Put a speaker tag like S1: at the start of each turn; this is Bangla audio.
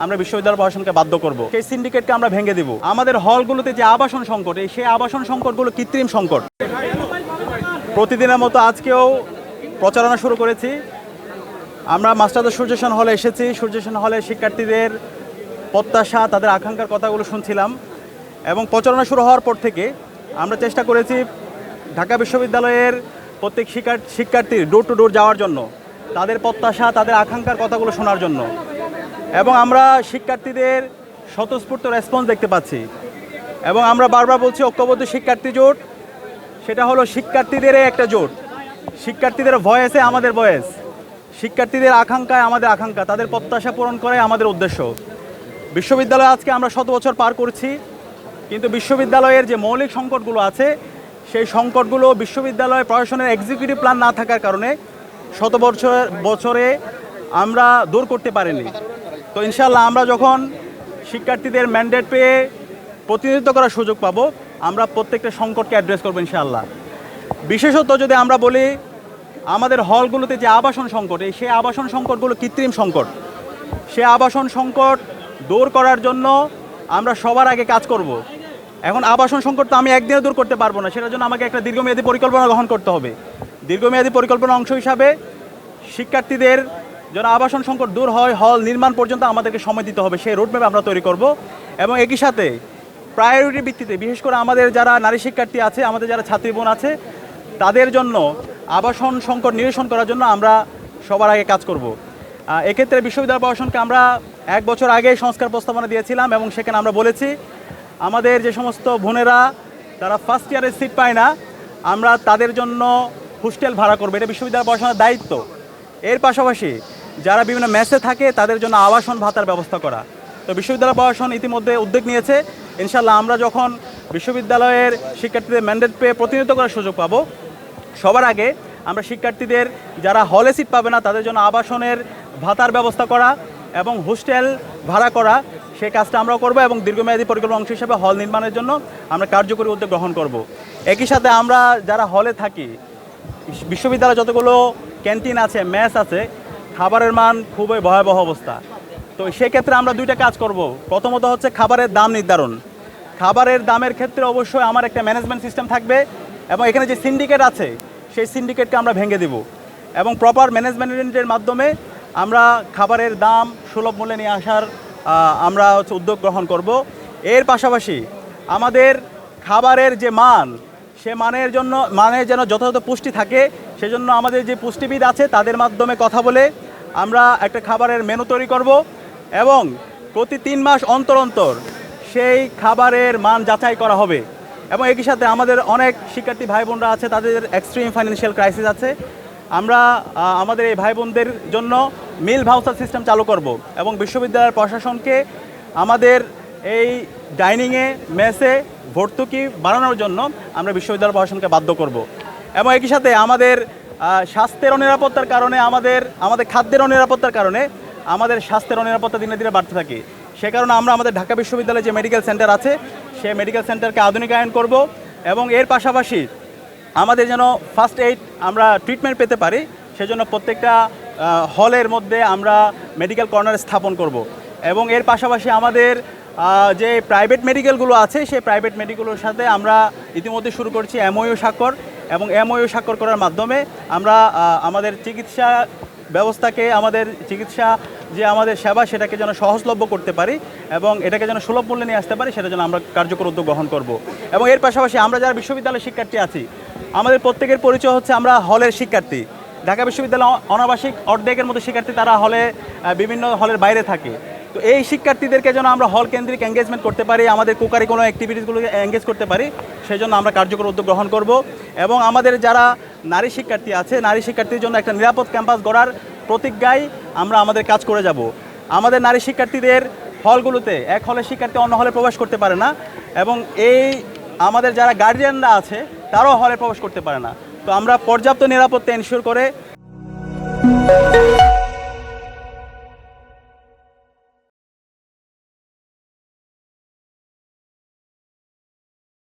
S1: আমরা বিশ্ববিদ্যালয় প্রশাসনকে বাধ্য করব সেই সিন্ডিকেটকে আমরা ভেঙে দেব। আমাদের হলগুলোতে যে আবাসন সংকট, সেই আবাসন সংকটগুলো কৃত্রিম সংকট। প্রতিদিনের মতো আজকেও প্রচারণা শুরু করেছি। আমরা মাস্টারদের সূর্যসেন হলে এসেছি। সূর্যসেন হলে শিক্ষার্থীদের প্রত্যাশা, তাদের আকাঙ্ক্ষার কথাগুলো শুনছিলাম এবং প্রচারণা শুরু হওয়ার পর থেকে আমরা চেষ্টা করেছি ঢাকা বিশ্ববিদ্যালয়ের প্রত্যেক শিক্ষার্থীর ডোর টু ডোর যাওয়ার জন্য, তাদের প্রত্যাশা, তাদের আকাঙ্ক্ষার কথাগুলো শোনার জন্য। এবং আমরা শিক্ষার্থীদের স্বতঃস্ফূর্ত রেসপন্স দেখতে পাচ্ছি এবং আমরা বারবার বলছি ঐক্যবদ্ধ শিক্ষার্থী জোট, সেটা হলো শিক্ষার্থীদের একটা জোট। শিক্ষার্থীদের ভয়েসে আমাদের ভয়েস, শিক্ষার্থীদের আকাঙ্ক্ষায় আমাদের আকাঙ্ক্ষা, তাদের প্রত্যাশা পূরণ করে আমাদের উদ্দেশ্য। বিশ্ববিদ্যালয়ে আজকে আমরা 100 বছর পার করছি, কিন্তু বিশ্ববিদ্যালয়ের যে মৌলিক সংকটগুলো আছে সেই সংকটগুলো বিশ্ববিদ্যালয় প্রশাসনের এক্সিকিউটিভ প্ল্যান না থাকার কারণে 100 বছরে আমরা দূর করতে পারিনি। তো ইনশাআল্লাহ আমরা যখন শিক্ষার্থীদের ম্যান্ডেট পেয়ে প্রতিনিধিত্ব করার সুযোগ পাবো, আমরা প্রত্যেকটা সংকটকে অ্যাড্রেস করবো ইনশাআল্লাহ। বিশেষত যদি আমরা বলি আমাদের হলগুলোতে যে আবাসন সংকট, সেই আবাসন সংকটগুলো কৃত্রিম সংকট। সে আবাসন সংকট দূর করার জন্য আমরা সবার আগে কাজ করব। এখন আবাসন সংকট তো আমি একদিনে দূর করতে পারবো না, সেটার জন্য আমাকে একটা দীর্ঘমেয়াদী পরিকল্পনা গ্রহণ করতে হবে। দীর্ঘমেয়াদী পরিকল্পনার অংশ হিসাবে শিক্ষার্থীদের যেন আবাসন সংকট দূর হয়, হল নির্মাণ পর্যন্ত আমাদেরকে সময় দিতে হবে, সেই রোডম্যাপ আমরা তৈরি করব। এবং একই সাথে প্রায়োরিটি ভিত্তিতে বিশেষ করে আমাদের যারা নারী শিক্ষার্থী আছে, আমাদের যারা ছাত্রী বোন আছে, তাদের জন্য আবাসন সংকট নিরসন করার জন্য আমরা সবার আগে কাজ করব। এক্ষেত্রে বিশ্ববিদ্যালয় প্রশাসনকে আমরা 1 বছর আগে সংস্কার প্রস্তাবনা দিয়েছিলাম এবং সেখানে আমরা বলেছি আমাদের যে সমস্ত বোনেরা তারা ফার্স্ট ইয়ারের সিট পায় না, আমরা তাদের জন্য হোস্টেল ভাড়া করবো, এটা বিশ্ববিদ্যালয় প্রশাসনের দায়িত্ব। এর পাশাপাশি যারা বিভিন্ন মেসে থাকে তাদের জন্য আবাসন ভাতার ব্যবস্থা করা। তো বিশ্ববিদ্যালয় প্রশাসন ইতিমধ্যে উদ্যোগ নিয়েছে। ইনশাআল্লাহ আমরা যখন বিশ্ববিদ্যালয়ের শিক্ষার্থীদের ম্যান্ডেট পেয়ে প্রতিনিধিত্ব করার সুযোগ পাবো, সবার আগে আমরা শিক্ষার্থীদের যারা হলে সিট পাবে না তাদের জন্য আবাসনের ভাতার ব্যবস্থা করা এবং হোস্টেল ভাড়া করা, সেই কাজটা আমরাও করবো এবং দীর্ঘমেয়াদী পরিকল্পনা অংশ হিসাবে হল নির্মাণের জন্য আমরা কার্যকরী উদ্যোগ গ্রহণ করব। একই সাথে আমরা যারা হলে থাকি, বিশ্ববিদ্যালয়ে যতগুলো ক্যান্টিন আছে, মেস আছে, খাবারের মান খুবই ভয়াবহ অবস্থা। তো সেক্ষেত্রে আমরা 2টা কাজ করব। প্রথমত হচ্ছে খাবারের দাম নির্ধারণ। খাবারের দামের ক্ষেত্রে অবশ্যই আমার একটা ম্যানেজমেন্ট সিস্টেম থাকবে এবং এখানে যে সিন্ডিকেট আছে সেই সিন্ডিকেটকে আমরা ভেঙে দেব এবং প্রপার ম্যানেজমেন্টের মাধ্যমে আমরা খাবারের দাম সুলভ মূল্যে নিয়ে আসার আমরা উদ্যোগ গ্রহণ করব। এর পাশাপাশি আমাদের খাবারের যে মান, সে মানের যেন যথাযথ পুষ্টি থাকে, সেজন্য আমাদের যে পুষ্টিবিদ আছে তাদের মাধ্যমে কথা বলে আমরা একটা খাবারের মেনু তৈরি করব এবং প্রতি 3 মাস অন্তর অন্তর সেই খাবারের মান যাচাই করা হবে। এবং একই সাথে আমাদের অনেক শিক্ষার্থী ভাই বোনরা আছে, তাদের এক্সট্রিম ফাইন্যান্সিয়াল ক্রাইসিস আছে। আমরা আমাদের এই ভাই বোনদের জন্য মিল ভাউচার সিস্টেম চালু করব এবং বিশ্ববিদ্যালয়ের প্রশাসনকে আমাদের এই ডাইনিংয়ে, মেসে ভর্তুকি বাড়ানোর জন্য আমরা বিশ্ববিদ্যালয় প্রশাসনকে বাধ্য করব। এবং একই সাথে আমাদের স্বাস্থ্যের অনিরাপত্তার কারণে, আমাদের খাদ্যের অনিরাপত্তার কারণে আমাদের স্বাস্থ্যের অনিরাপত্তা দিনে দিনে বাড়তে থাকে। সে কারণে আমরা আমাদের ঢাকা বিশ্ববিদ্যালয়ে যে মেডিকেল সেন্টার আছে সেই মেডিকেল সেন্টারকে আধুনিকায়ন করব এবং এর পাশাপাশি আমাদের যেন ফার্স্ট এইড আমরা ট্রিটমেন্ট পেতে পারি, সেজন্য প্রত্যেকটা হলের মধ্যে আমরা মেডিকেল কর্নার স্থাপন করব। এবং এর পাশাপাশি আমাদের যে প্রাইভেট মেডিকেলগুলো আছে সেই প্রাইভেট মেডিকেলের সাথে আমরা ইতিমধ্যে শুরু করছি এমওইউ স্বাক্ষর, এবং এমওইউ স্বাক্ষর করার মাধ্যমে আমরা আমাদের চিকিৎসা ব্যবস্থাকে, আমাদের চিকিৎসা যে আমাদের সেবা, সেটাকে যেন সহজলভ্য করতে পারি এবং এটাকে যেন সুলভ মূল্যে নিয়ে আসতে পারি, সেটা যেন আমরা কার্যকর উদ্যোগ গ্রহণ করব। এবং এর পাশাপাশি আমরা যারা বিশ্ববিদ্যালয়ের শিক্ষার্থী আছি, আমাদের প্রত্যেকের পরিচয় হচ্ছে আমরা হলের শিক্ষার্থী। ঢাকা বিশ্ববিদ্যালয় অনাবাসিক অর্ধেকের মতো শিক্ষার্থী তারা বিভিন্ন হলের বাইরে থাকে। তো এই শিক্ষার্থীদেরকে যেন আমরা হল কেন্দ্রিক এঙ্গেজমেন্ট করতে পারি, আমাদের কোকারিকুলাম অ্যাক্টিভিটিসগুলো এঙ্গেজ করতে পারি, সেই জন্য আমরা কার্যকর উদ্যোগ গ্রহণ করব। এবং আমাদের যারা নারী শিক্ষার্থী আছে, নারী শিক্ষার্থীর জন্য একটা নিরাপদ ক্যাম্পাস গড়ার প্রতিজ্ঞায় আমরা আমাদের কাজ করে যাব। আমাদের নারী শিক্ষার্থীদের হলগুলোতে এক হলের শিক্ষার্থী অন্য হলে প্রবেশ করতে পারে না এবং আমাদের যারা গার্জিয়ানরা আছে তারাও হলে প্রবেশ করতে পারে না। তো আমরা পর্যাপ্ত নিরাপত্তা এনশিওর করে